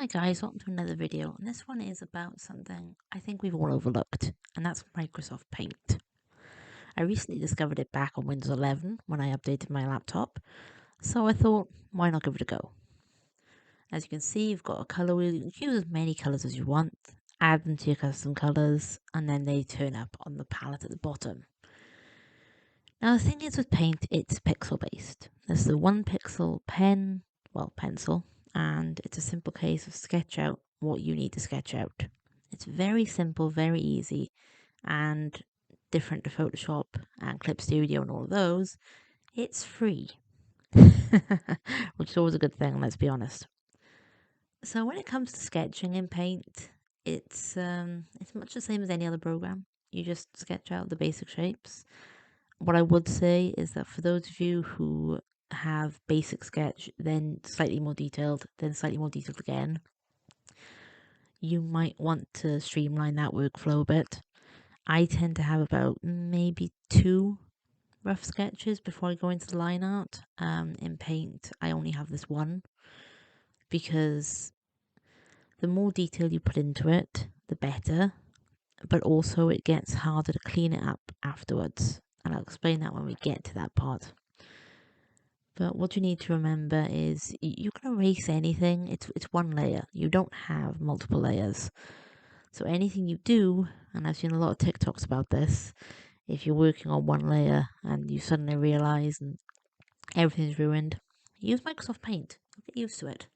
Hi guys, welcome to another video, and this one is about something I think we've all overlooked, and that's Microsoft Paint. I recently discovered it back on Windows 11 when I updated my laptop, so I thought, why not give it a go? As you can see, you've got a colour wheel. You can use as many colours as you want, add them to your custom colours, and then they turn up on the palette at the bottom. Now the thing is with Paint, it's pixel based. There's the 1 pixel pencil, and it's a simple case of sketch out what you need to sketch out. It's very simple, very easy, and different to Photoshop and Clip Studio and all of those, it's free. Which is always a good thing, let's be honest. So when it comes to sketching in Paint, it's much the same as any other program. You just sketch out the basic shapes. What I would say is that for those of you who have basic sketch, then slightly more detailed, then slightly more detailed again, you might want to streamline that workflow a bit. I tend to have about maybe 2 rough sketches before I go into the line art. In Paint, I only have this one because the more detail you put into it, the better, but also it gets harder to clean it up afterwards. And I'll explain that when we get to that part. But what you need to remember is you can erase anything. It's one layer. You don't have multiple layers. So anything you do, and I've seen a lot of TikToks about this, if you're working on one layer and you suddenly realize and everything's ruined, use Microsoft Paint. Get used to it.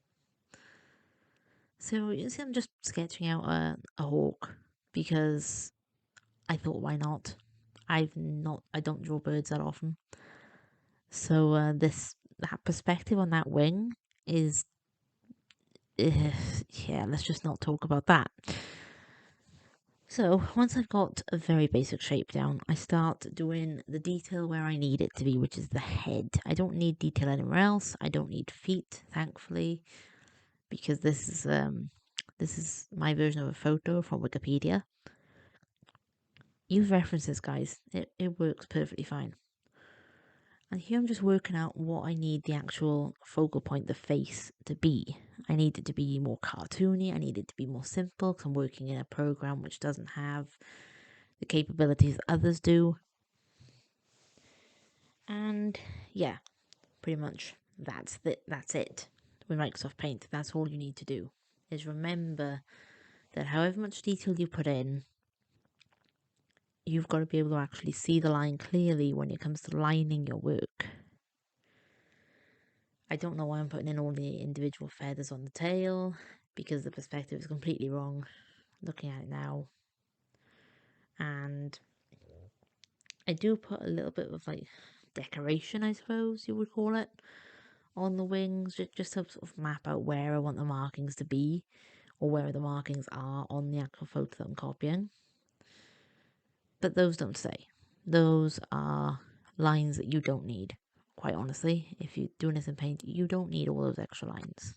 So you see I'm just sketching out a hawk because I thought, why not? I don't draw birds that often. So that perspective on that wing is, yeah, let's just not talk about that. So once I've got a very basic shape down, I start doing the detail where I need it to be, which is the head. I don't need detail anywhere else. I don't need feet, thankfully, because this is my version of a photo from Wikipedia. Use references, guys. It works perfectly fine. And here I'm just working out what I need the actual focal point, the face, to be. I need it to be more cartoony. I need it to be more simple because I'm working in a program which doesn't have the capabilities others do. And yeah, pretty much that's it. With Microsoft Paint, that's all you need to do, is remember that however much detail you put in, you've got to be able to actually see the line clearly when it comes to lining your work. I don't know why I'm putting in all the individual feathers on the tail, because the perspective is completely wrong looking at it now. And I do put a little bit of like decoration, I suppose you would call it, on the wings, just to sort of map out where I want the markings to be, or where the markings are on the actual photo that I'm copying. But those don't stay. Those are lines that you don't need. Quite honestly, if you're doing this in Paint, you don't need all those extra lines.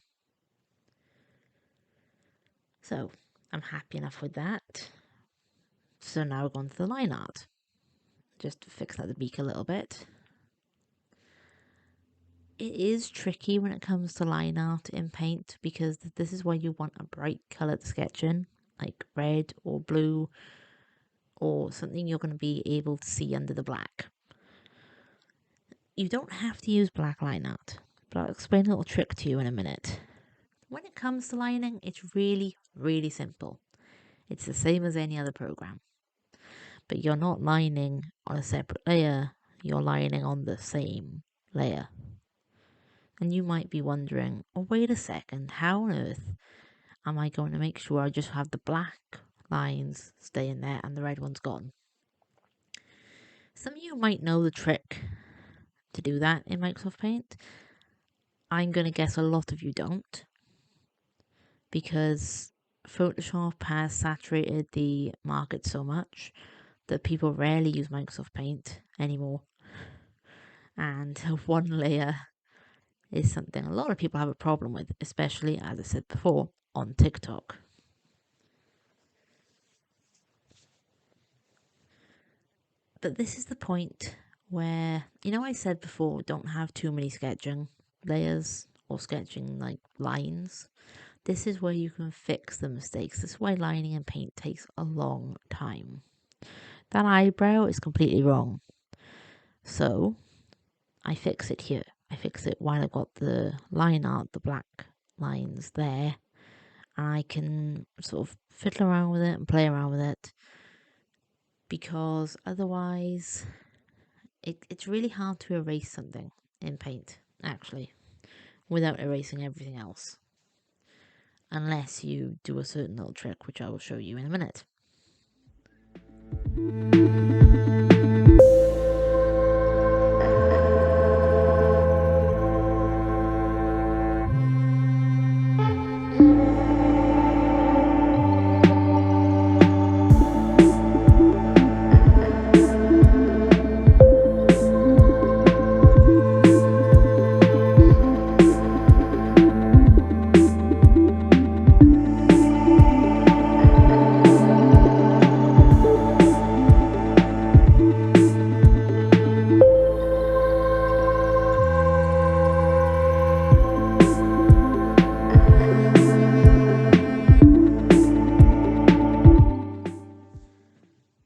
So I'm happy enough with that. So now we're on to the line art. Just to fix out the beak a little bit. It is tricky when it comes to line art in Paint because this is where you want a bright colour to sketch in, like red or blue, or something you're going to be able to see under the black. You don't have to use black line art, but I'll explain a little trick to you in a minute. When it comes to lining, it's really, really simple. It's the same as any other program. But you're not lining on a separate layer, you're lining on the same layer. And you might be wondering, oh, wait a second, how on earth am I going to make sure I just have the black lines stay in there and the red one's gone? Some of you might know the trick to do that in Microsoft Paint. I'm going to guess a lot of you don't, because Photoshop has saturated the market so much that people rarely use Microsoft Paint anymore. And one layer is something a lot of people have a problem with, especially, as I said before, on TikTok. But this is the point where, I said before, don't have too many sketching layers or sketching like lines. this is where you can fix the mistakes. This is why lining in paint takes a long time. That eyebrow is completely wrong. So I fix it here. I fix it while I've got the line art, the black lines there. And I can sort of fiddle around with it and play around with it. Because otherwise, it's really hard to erase something in paint, actually, without erasing everything else. Unless you do a certain little trick, which I will show you in a minute.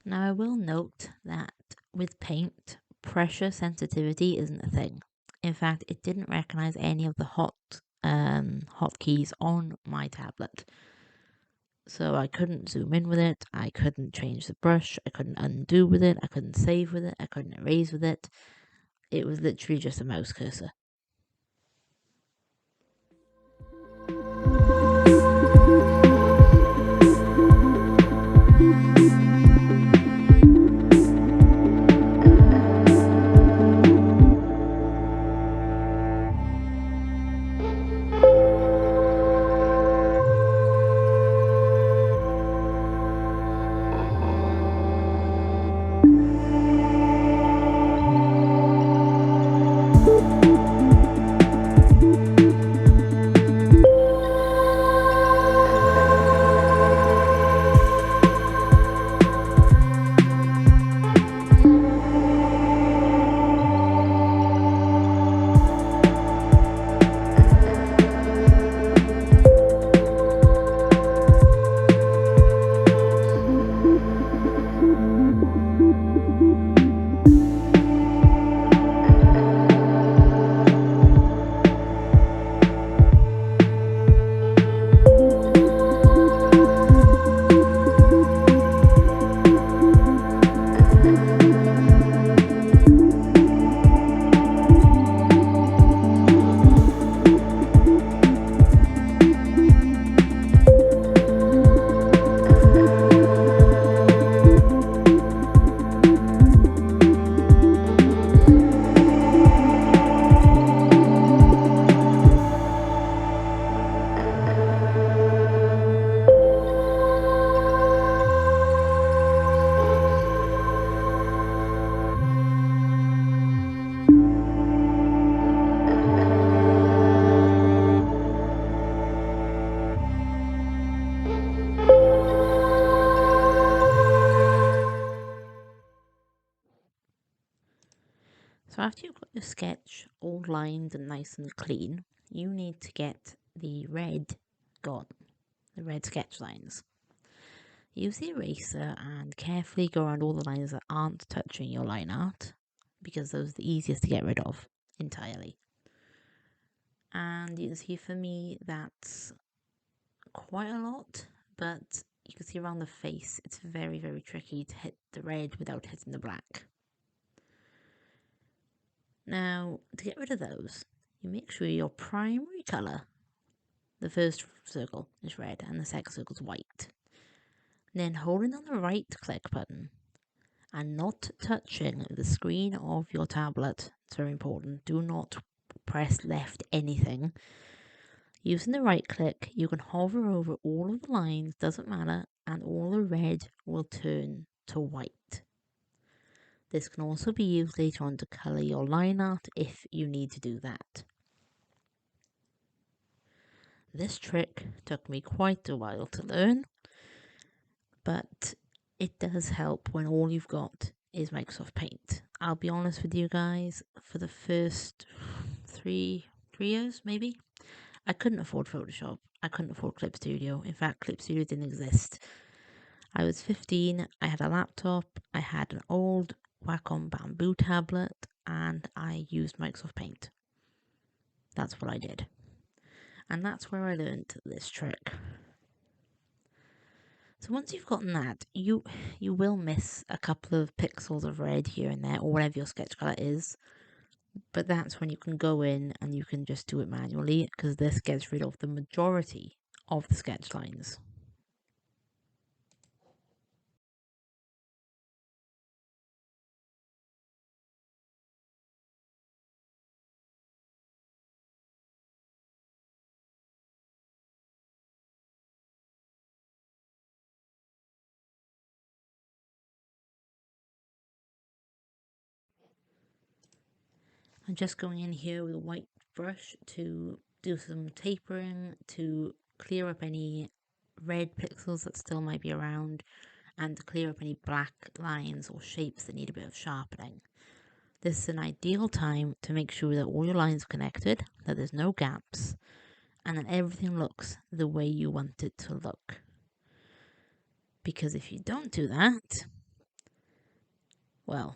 Now I will note that with paint, pressure sensitivity isn't a thing. In fact, it didn't recognize any of the hotkeys on my tablet. So I couldn't zoom in with it, I couldn't change the brush, I couldn't undo with it, I couldn't save with it, I couldn't erase with it. It was literally just a mouse cursor. So after you've got your sketch all lined and nice and clean, you need to get the red gone, the red sketch lines. Use the eraser and carefully go around all the lines that aren't touching your line art, because those are the easiest to get rid of entirely. And you can see for me that's quite a lot, but you can see around the face it's very, very tricky to hit the red without hitting the black. Now, to get rid of those, you make sure your primary colour, the first circle, is red and the second circle is white. Then holding down the right click button and not touching the screen of your tablet, it's very important, do not press left anything. Using the right click, you can hover over all of the lines, doesn't matter, and all the red will turn to white. This can also be used later on to colour your line art if you need to do that. This trick took me quite a while to learn, but it does help when all you've got is Microsoft Paint. I'll be honest with you guys, for the first three years maybe, I couldn't afford Photoshop. I couldn't afford Clip Studio. In fact, Clip Studio didn't exist. I was 15, I had a laptop, I had an old Wacom Bamboo tablet, and I used Microsoft Paint. That's what I did. And that's where I learned this trick. So once you've gotten that, you will miss a couple of pixels of red here and there, or whatever your sketch colour is. But that's when you can go in and you can just do it manually, because this gets rid of the majority of the sketch lines. I'm just going in here with a white brush to do some tapering, to clear up any red pixels that still might be around, and to clear up any black lines or shapes that need a bit of sharpening. This is an ideal time to make sure that all your lines are connected, that there's no gaps, and that everything looks the way you want it to look. Because if you don't do that, well,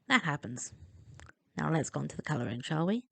that happens. Now let's go on to the colouring, shall we?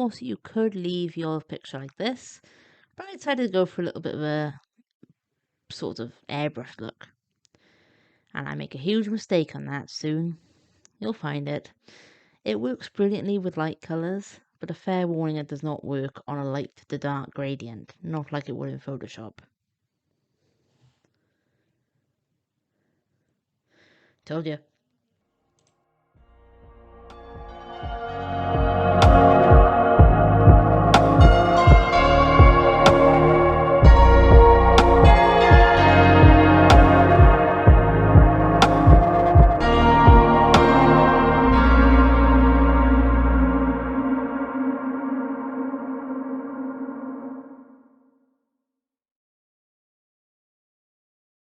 course, you could leave your picture like this, but I decided to go for a little bit of a sort of airbrush look. And I make a huge mistake on that soon. You'll find it. It works brilliantly with light colours, but a fair warning, it does not work on a light to dark gradient, not like it would in Photoshop. Told you.